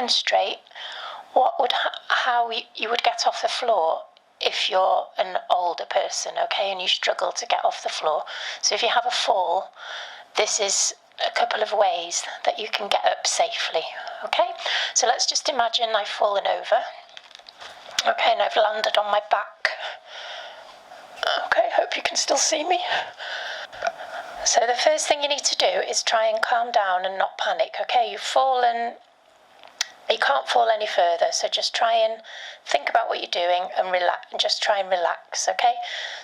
demonstrate how you would get off the floor if you're an older person, okay, and you struggle to get off the floor. So if you have a fall, this is a couple of ways that you can get up safely, okay? So let's just imagine I've fallen over, okay, and I've landed on my back. Okay, hope you can still see me. So the first thing you need to do is try and calm down and not panic, okay? You've fallen, you can't fall any further, so just try and think about what you're doing and relax, and just try and relax, okay?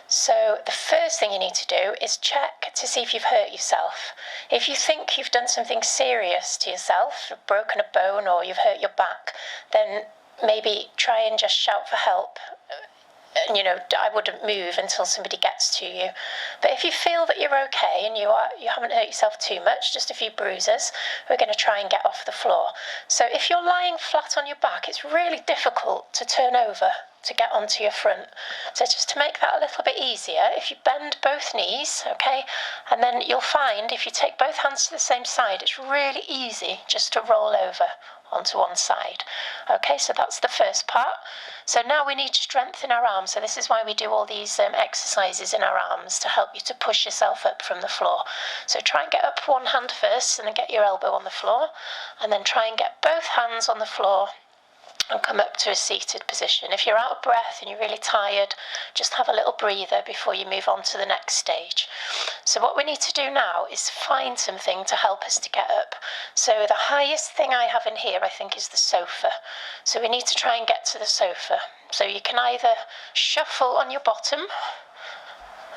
So the first thing you need to do is check to see if you've hurt yourself. If you think you've done something serious to yourself, broken a bone or you've hurt your back, then maybe try and just shout for help. You know, I wouldn't move until somebody gets to you. But if you feel that you're okay and you haven't hurt yourself too much, just a few bruises, we're going to try and get off the floor. So if you're lying flat on your back, it's really difficult to turn over to get onto your front. So just to make that a little bit easier, if you bend both knees, okay, and then you'll find if you take both hands to the same side, it's really easy just to roll over onto one side. Okay, so that's the first part. So now we need to strengthen our arms. So this is why we do all these exercises in our arms to help you to push yourself up from the floor. So try and get up one hand first and then get your elbow on the floor, and then try and get both hands on the floor and come up to a seated position. If you're out of breath and you're really tired, just have a little breather before you move on to the next stage. So what we need to do now is find something to help us to get up. So the highest thing I have in here, I think, is the sofa. So we need to try and get to the sofa. So you can either shuffle on your bottom,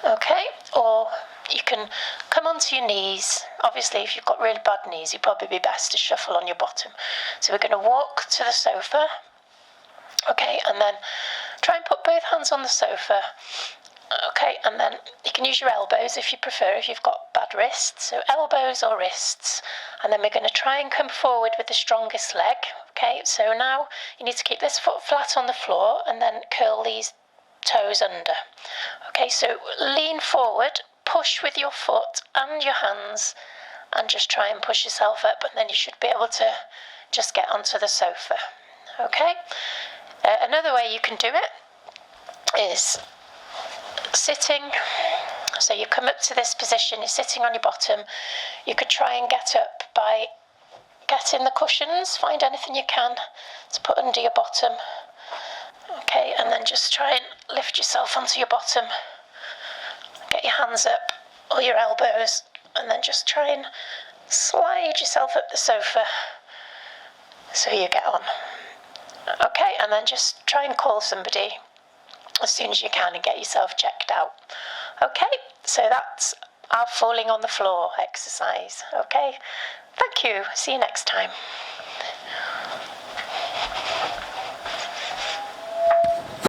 okay, or you can come onto your knees. Obviously, if you've got really bad knees, you'd probably be best to shuffle on your bottom. So we're going to walk to the sofa, okay, and then try and put both hands on the sofa, okay, and then you can use your elbows if you prefer, if you've got bad wrists, so elbows or wrists, and then we're going to try and come forward with the strongest leg, okay. So now you need to keep this foot flat on the floor and then curl these toes under. Okay, so lean forward, push with your foot and your hands, and just try and push yourself up, and then you should be able to just get onto the sofa. Okay, another way you can do it is sitting. So you come up to this position, you're sitting on your bottom. You could try and get up by getting the cushions, find anything you can to put under your bottom. Okay, and then just try and lift yourself onto your bottom. Get your hands up or your elbows, and then just try and slide yourself up the sofa so you get on. Okay, and then just try and call somebody as soon as you can and get yourself checked out. Okay, so that's our falling on the floor exercise. Okay, thank you. See you next time.